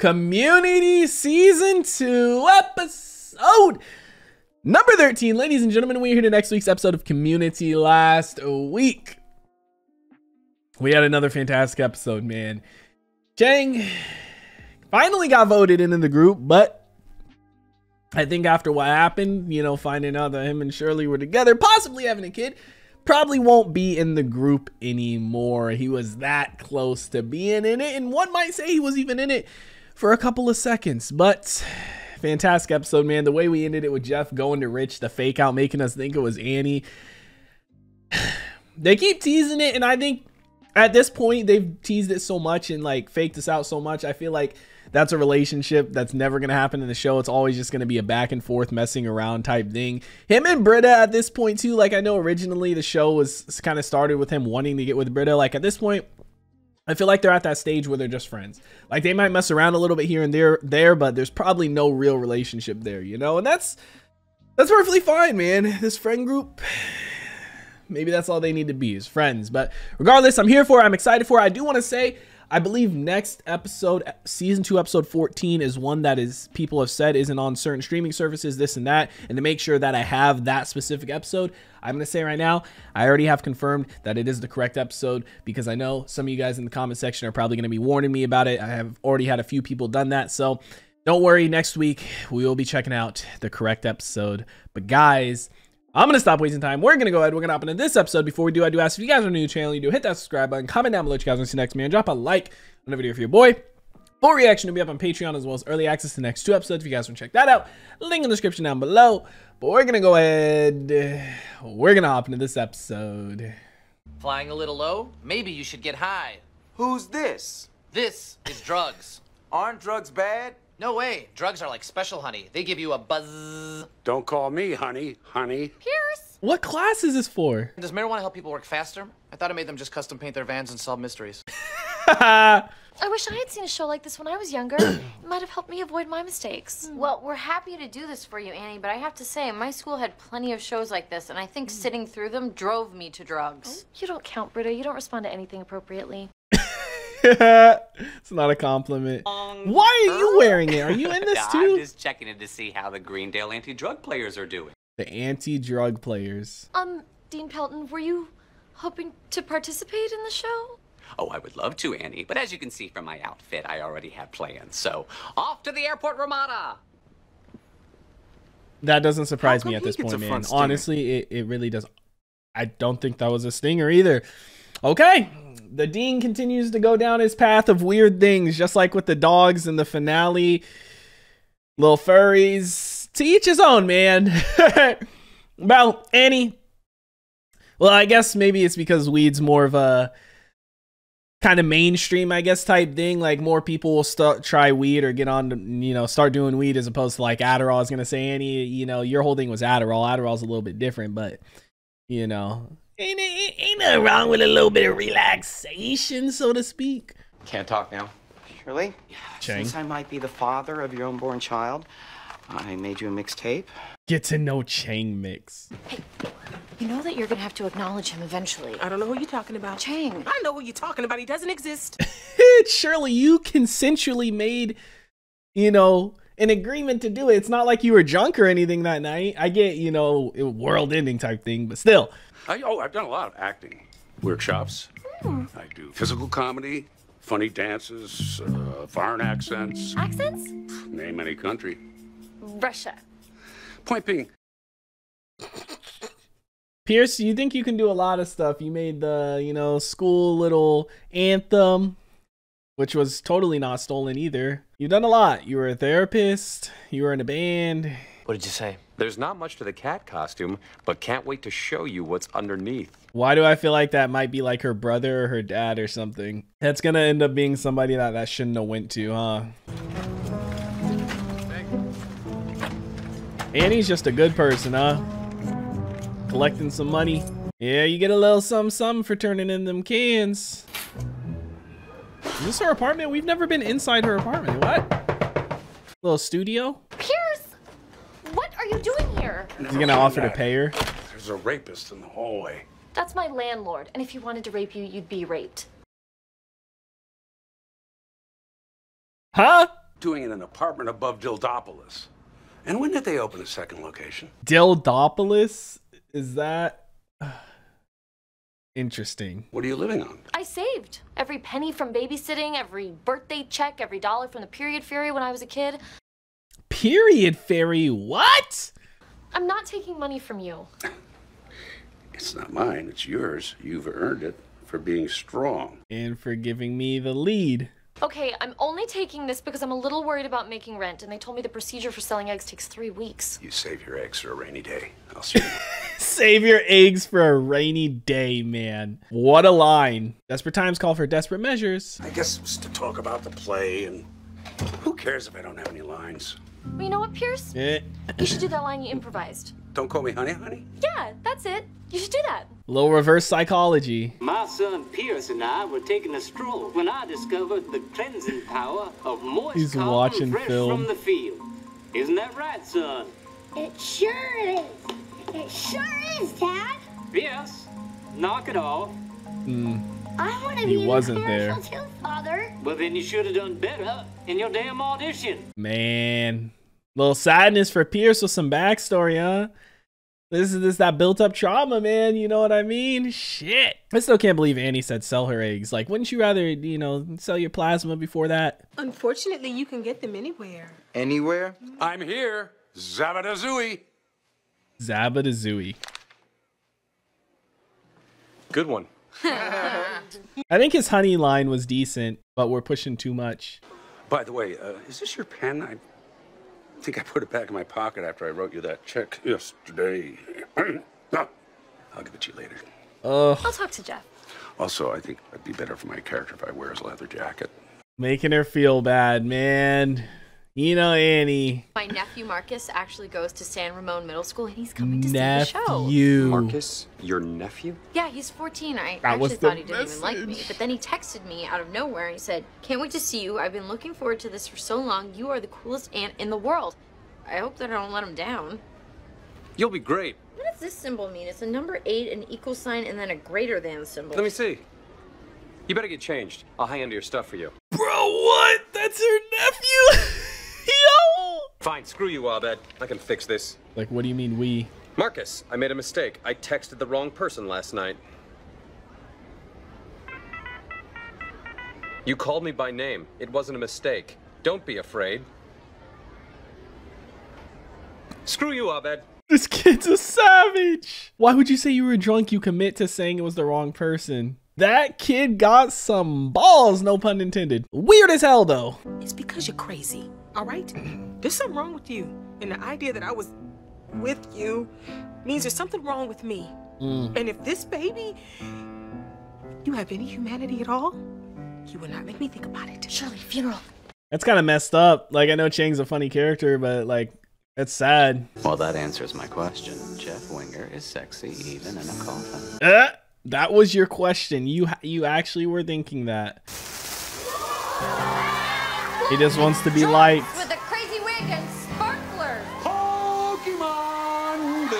Community Season 2, episode number 13. Ladies and gentlemen, we're here to next week's episode of Community. Last week, we had another fantastic episode, man. Chang finally got voted into the group, but I think after what happened, you know, finding out that him and Shirley were together, possibly having a kid, probably won't be in the group anymore. He was that close to being in it, and one might say he was even in it for a couple of seconds. But fantastic episode, man. The way we ended it with Jeff going to Rich, the fake out, making us think it was Annie. They keep teasing it, and I think at this point they've teased it so much and like faked us out so much. I feel like that's a relationship that's never gonna happen in the show. It's always just gonna be a back and forth messing around type thing. Him and Britta at this point too, like I know originally the show was kind of started with him wanting to get with Britta. Like at this point, I feel like they're at that stage where they're just friends. Like they might mess around a little bit here and there, but there's probably no real relationship there, you know? And that's perfectly fine, man. This friend group, maybe that's all they need to be, is friends. But regardless, I'm here for it. I'm excited for it. I do want to say, I believe next episode, season 2, episode 14, is one that is people have said isn't on certain streaming services, this and that. And to make sure that I have that specific episode, I'm going to say right now, I already have confirmed that it is the correct episode, because I know some of you guys in the comment section are probably going to be warning me about it. I have already had a few people done that. So don't worry, next week we will be checking out the correct episode. But guys, I'm going to stop wasting time. We're going to go ahead. We're going to hop into this episode. Before we do, I do ask if you guys are new to the channel, you do hit that subscribe button, comment down below what you guys want to see next, man. Drop a like on the video for your boy. Full reaction will be up on Patreon, as well as early access to the next 2 episodes if you guys want to check that out. Link in the description down below. But we're going to go ahead. We're going to hop into this episode. Flying a little low? Maybe you should get high. Who's this? This is drugs. Aren't drugs bad? No way. Drugs are like special honey. They give you a buzz. Don't call me honey, honey. Pierce! What class is this for? Does marijuana help people work faster? I thought it made them just custom paint their vans and solve mysteries. I wish I had seen a show like this when I was younger. It might have helped me avoid my mistakes. Well, we're happy to do this for you, Annie, but I have to say, my school had plenty of shows like this, and I think sitting through them drove me to drugs. You don't count, Britta. You don't respond to anything appropriately. It's not a compliment. Why are you wearing it? Are you in this too? I'm just checking in to see how the Greendale anti-drug players are doing. The anti-drug players. Dean Pelton, were you hoping to participate in the show? Oh, I would love to, Annie, but as you can see from my outfit, I already have plans. So, off to the airport, Ramada! That doesn't surprise me at this point, man. Honestly, it really does. I don't think that was a stinger either. Okay. The Dean continues to go down his path of weird things, just like with the dogs in the finale. Little furries. To each his own, man. Well, Annie. Well, I guess maybe it's because weed's more of a kind of mainstream, I guess, type thing. Like more people will try weed or get on to, you know, start doing weed as opposed to like Adderall. I was going to say, Annie, you know, your whole thing was Adderall. Adderall's a little bit different, but, you know, ain't nothing wrong with a little bit of relaxation, so to speak. Can't talk now. Shirley? Chang. Since I might be the father of your unborn child, I made you a mixtape. Get to know Chang mix. Hey, you know that you're gonna have to acknowledge him eventually. I don't know who you're talking about. Chang. I know who you're talking about. He doesn't exist. Shirley, you consensually made, you know, an agreement to do it. It's not like you were drunk or anything that night. I get, you know, world ending type thing, but still. I've done a lot of acting workshops. I do physical comedy, funny dances, foreign accents. Accents? Name any country. Russia. Point being, Pierce, you think you can do a lot of stuff. You made the, you know, school little anthem, which was totally not stolen either. You've done a lot. You were a therapist. You were in a band. What did you say? There's not much to the cat costume, but can't wait to show you what's underneath. Why do I feel like that might be like her brother or her dad or something? That's gonna end up being somebody that shouldn't have went to, huh? Annie's just a good person, huh? Collecting some money. Yeah, you get a little something for turning in them cans. Is this her apartment? We've never been inside her apartment. What? Little studio? Pierce! What are you doing here? He's gonna offer to pay her. there's a rapist in the hallway. That's my landlord, and if he wanted to rape you, you'd be raped. Huh? doing in an apartment above Dildopolis. And when did they open a second location? Dildopolis? Is that interesting? What are you living on? I saved every penny from babysitting, every birthday check, every dollar from the period fairy when I was a kid. Period fairy? What? I'm not taking money from you. It's not mine, it's yours. You've earned it for being strong. And for giving me the lead. Okay, I'm only taking this because I'm a little worried about making rent, and they told me the procedure for selling eggs takes 3 weeks. You save your eggs for a rainy day. I'll see you. Save your eggs for a rainy day, man. What a line. Desperate times call for desperate measures. I guess it was to talk about the play, and who cares if I don't have any lines? Well, you know what, Pierce? You should do that line you improvised. Don't call me honey, honey? Yeah, that's it. You should do that. Little reverse psychology. My son Pierce and I were taking a stroll when I discovered the cleansing power of moist He's cotton watching fresh film. from the field. Isn't that right, son? It sure is. It sure is, Dad. Yes. Knock it off. I want to He be in the wasn't there. commercial too, Father. Well, then you should have done better in your damn audition. Man. Little sadness for Pierce with some backstory, huh? This is that built up trauma, man. You know what I mean? Shit. I still can't believe Annie said sell her eggs. Like, wouldn't you rather, you know, sell your plasma before that? Unfortunately, you can get them anywhere. Anywhere? I'm here. Zabadazooey. Zabadazooey. Good one. I think his honey line was decent, but we're pushing too much. By the way, is this your pen? I think I put it back in my pocket after I wrote you that check yesterday. No, I'll give it to you later. I'll talk to Jeff. Also, I think it'd be better for my character if I wear his leather jacket. Making her feel bad, man. You know, Annie. My nephew Marcus actually goes to San Ramon Middle School, and he's coming to see the show. Nephew. Marcus, your nephew? Yeah, he's 14. I That was actually thought the he didn't even like me, message. but then he texted me out of nowhere and he said, "Can't wait to see you. I've been looking forward to this for so long. You are the coolest aunt in the world. I hope that I don't let him down." You'll be great. What does this symbol mean? It's a number 8, an equal sign, and then a greater than symbol. Let me see. You better get changed. I'll hang onto your stuff for you. Bro, what? That's her nephew? Yo! Fine, screw you, Abed. I can fix this. Like, what do you mean we? Marcus, I made a mistake. I texted the wrong person last night. You called me by name. It wasn't a mistake. Don't be afraid. Screw you, Abed. This kid's a savage. Why would you say you were drunk? You commit to saying it was the wrong person. That kid got some balls, no pun intended. Weird as hell, though. It's because you're crazy, all right? There's something wrong with you. And the idea that I was with you means there's something wrong with me. And if this baby, you have any humanity at all, you will not make me think about it. Shirley, funeral. That's kind of messed up. Like, I know Chang's a funny character, but like, it's sad. Well, that answers my question. Jeff Winger is sexy even in a coffin. That was your question. You actually were thinking that. He just wants to be liked. With a crazy wig and sparklers. Pokemon!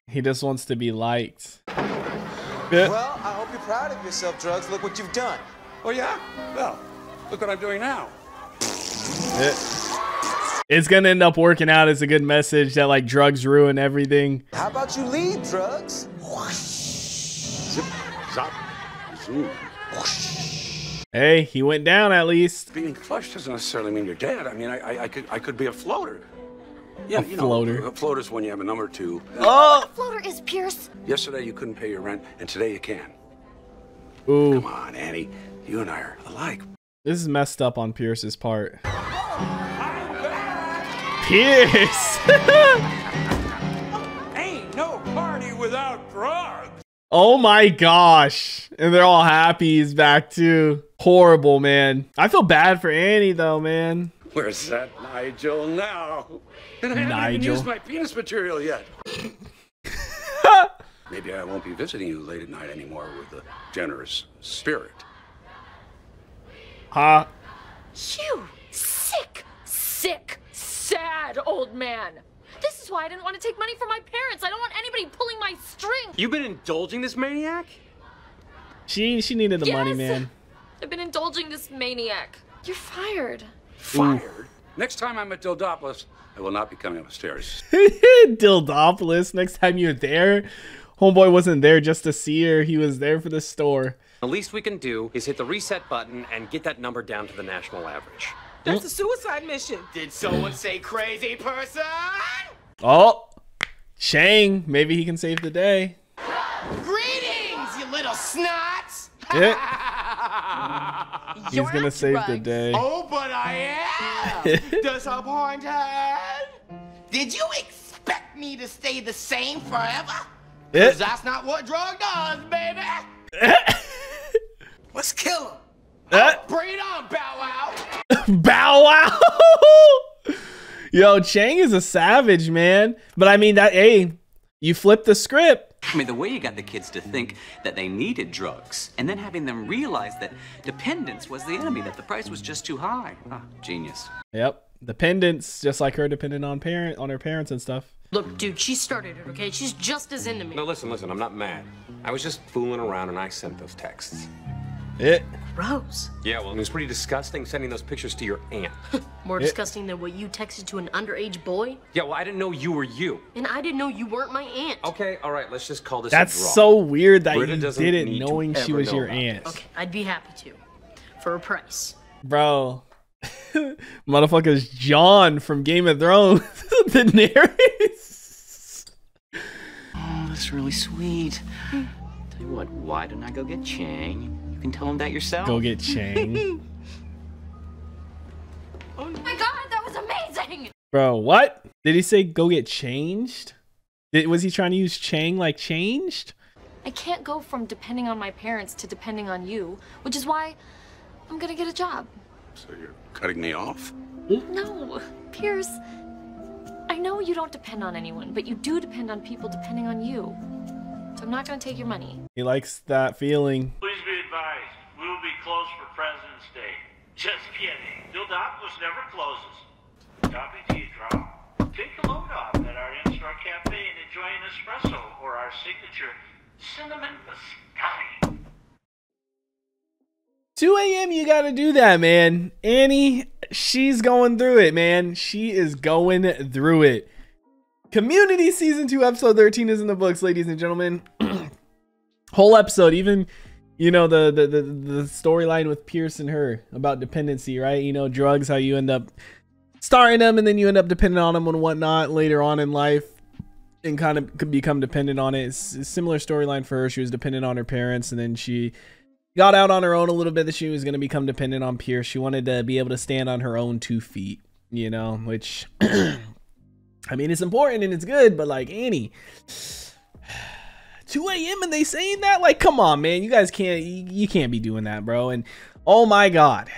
He just wants to be liked. Well, I hope you're proud of yourself, Drugs. Look what you've done. Oh, yeah? Well, look what I'm doing now. It's gonna end up working out as a good message that like drugs ruin everything. How about you lead, Drugs? Zip, zop, zoom. Hey, he went down at least. Being flush doesn't necessarily mean you're dead. I mean, I could be a floater. Yeah, A floater. A floater's when you have a number 2. Oh! A floater is Pierce. Yesterday you couldn't pay your rent, and today you can. Ooh. Come on, Annie. You and I are alike. This is messed up on Pierce's part. Pierce! Ain't no party without drugs. Oh my gosh. And they're all happy he's back too. Horrible, man. I feel bad for Annie though, man. Where's that Nigel now? And I haven't even used my penis material yet. Maybe I won't be visiting you late at night anymore with a generous spirit. Huh? You sick, sad old man. This is why I didn't want to take money from my parents. I don't want anybody pulling my string. You've been indulging this maniac? She needed the money, Yes. man. I've been indulging this maniac. You're fired. Fired? Next time I'm at Dildopolis, I will not be coming up the stairs. Dildopolis, next time you're there. Homeboy wasn't there just to see her. He was there for the store. The least we can do is hit the reset button and get that number down to the national average. That's a suicide mission. Did someone say crazy person? Oh, Chang. Maybe he can save the day. Greetings, you little snots! Yeah. He's gonna save the day. Oh, but I am! Disappointed? Did you expect me to stay the same forever? Because that's not what drug does, baby! Let's kill him! Bring it on, Bow Wow! Bow Wow! Yo, Chang is a savage, man. But I mean, that, hey, you flip the script. I mean, the way you got the kids to think that they needed drugs, and then having them realize that dependence was the enemy, that the price was just too high. Ah, genius. Yep, dependence, just like her dependent on her parents and stuff. Look, dude, she started it, okay? She's just as into me. No, listen, I'm not mad. I was just fooling around and I sent those texts. Gross. Yeah, well, it was pretty disgusting sending those pictures to your aunt. More disgusting than what you texted to an underage boy? Yeah, well, I didn't know you were you. And I didn't know you weren't my aunt. Okay, all right, let's just call this That's a draw. so weird that Britta you doesn't did it need to knowing she ever was know your about aunt. Okay, I'd be happy to. For a price. Bro. Motherfucker's Jon from Game of Thrones. Daenerys. Oh, that's really sweet. Tell you what, why don't I go get Chang? You can tell him that yourself. Go get Chang. Oh my god, that was amazing! Bro, what? Did he say go get changed? Was he trying to use Chang like changed? I can't go from depending on my parents to depending on you, which is why I'm gonna get a job. So you're cutting me off? No, Pierce. I know you don't depend on anyone, but you do depend on people depending on you. So I'm not gonna take your money. He likes that feeling. Please be advised, we will be closed for President's Day. Just kidding. Dildopolis never closes. Copy tea drop. Take a load off at our in-store cafe and enjoy an espresso or our signature cinnamon biscotti. 2 a.m. you gotta do that, man. Annie, she's going through it, man. She is going through it. Community season 2 episode 13 is in the books, ladies and gentlemen. Whole episode, even, you know, the storyline with Pierce and her about dependency, right? You know, drugs, how you end up starting them and then you end up dependent on them and whatnot later on in life and kind of could become dependent on it. It's a similar storyline for her. She was dependent on her parents and then she got out on her own a little bit that she was going to become dependent on Pierce. She wanted to be able to stand on her own 2 feet, you know, which I mean, it's important and it's good, but like Annie, 2 a.m. and they saying that? Like, come on, man. You guys can't, you can't be doing that, bro. And oh my God,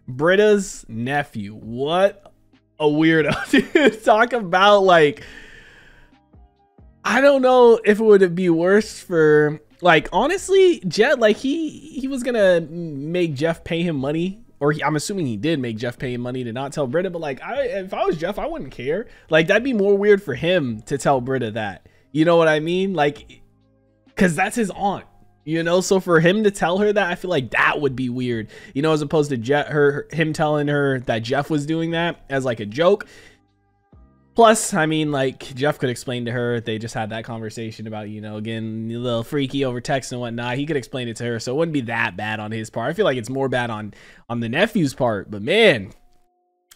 Britta's nephew. What a weirdo. Dude, talk about like, I don't know if it would be worse for, like, honestly, Jet, like he was gonna make Jeff pay him money. Or I'm assuming he did make Jeff pay him money to not tell Britta, but like, if I was Jeff, I wouldn't care. Like, that'd be more weird for him to tell Britta that. You know what I mean? Like, because that's his aunt, you know? So for him to tell her that, I feel like that would be weird, you know, as opposed to him telling her that Jeff was doing that as like a joke. Plus, I mean, like, Jeff could explain to her, they just had that conversation about, you know, getting a little freaky over text and whatnot. He could explain it to her, so it wouldn't be that bad on his part. I feel like it's more bad on the nephew's part. But man,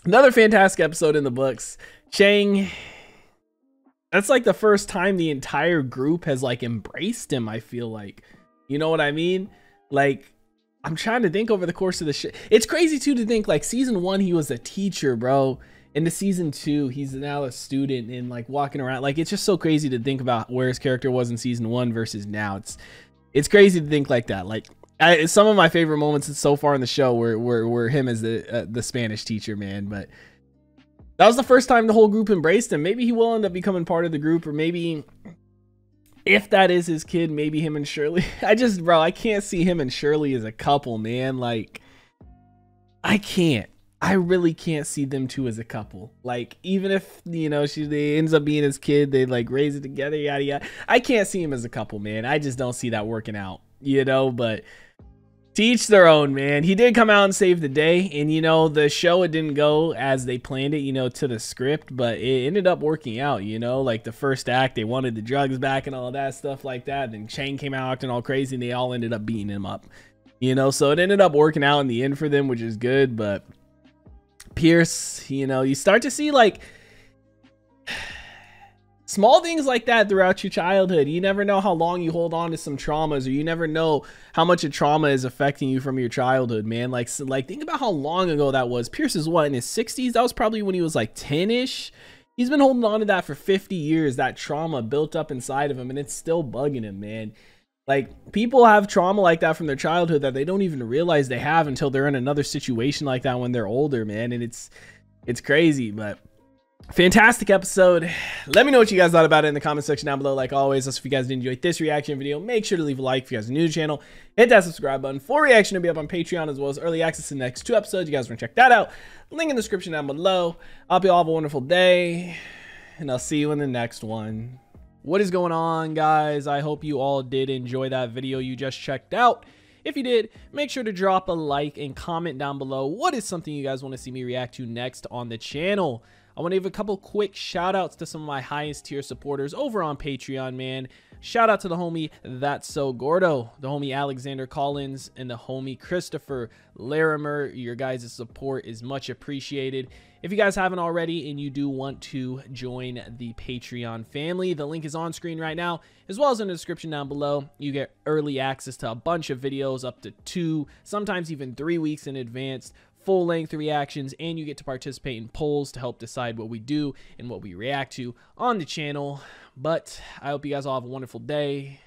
another fantastic episode in the books. Chang, that's like the first time the entire group has like embraced him, I feel like. You know what I mean? Like, I'm trying to think over the course of the shit. It's crazy too to think like season 1 he was a teacher, bro. Into season 2 he's now a student and like walking around. Like, it's just so crazy to think about where his character was in season 1 versus now. It's crazy to think like that. Like, some of my favorite moments so far in the show were him as the Spanish teacher, man. But that was the first time the whole group embraced him. Maybe he will end up becoming part of the group, or maybe if that is his kid, maybe him and Shirley. I can't see him and Shirley as a couple, man. Like, I really can't see them two as a couple. Like, even if, you know, they ends up being his kid, they like raise it together, yada yada. I can't see him as a couple, man. I just don't see that working out, you know. But To each their own, man. He did come out and save the day, and you know, the show, it didn't go as they planned it, you know, to the script, but it ended up working out, you know, like the first act, they wanted the drugs back and all that stuff like that, and Chang came out acting all crazy, and they all ended up beating him up, you know, so it ended up working out in the end for them, which is good. But Pierce, you know, you start to see like small things like that throughout your childhood. You never know how long you hold on to some traumas, or you never know how much a trauma is affecting you from your childhood, man. Like think about how long ago that was. Pierce is what, in his 60s? That was probably when he was like 10-ish. He's been holding on to that for 50 years, that trauma built up inside of him, and it's still bugging him, man. Like, people have trauma like that from their childhood that they don't even realize they have until they're in another situation like that when they're older, man. And it's crazy. But fantastic episode. Let me know what you guys thought about it in the comment section down below. Like always, if you guys did enjoy this reaction video, make sure to leave a like. If you guys are new to the channel, hit that subscribe button. Full reaction to be up on Patreon, as well as early access to the next 2 episodes. You guys want to check that out, link in the description down below. I hope you all have a wonderful day, and I'll see you in the next one. What is going on, guys? I hope you all did enjoy that video you just checked out. If you did, make sure to drop a like and comment down below what is something you guys want to see me react to next on the channel. I want to give a couple quick shout outs to some of my highest tier supporters over on Patreon, man. Shout out to the homie That's So Gordo, the homie Alexander Collins, and the homie Christopher Larimer. Your guys' support is much appreciated. If you guys haven't already and you do want to join the Patreon family, the link is on screen right now, as well as in the description down below. You get early access to a bunch of videos, up to 2, sometimes even 3 weeks in advance, full-length reactions, and you get to participate in polls to help decide what we do and what we react to on the channel. But I hope you guys all have a wonderful day,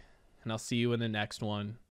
and I'll see you in the next one.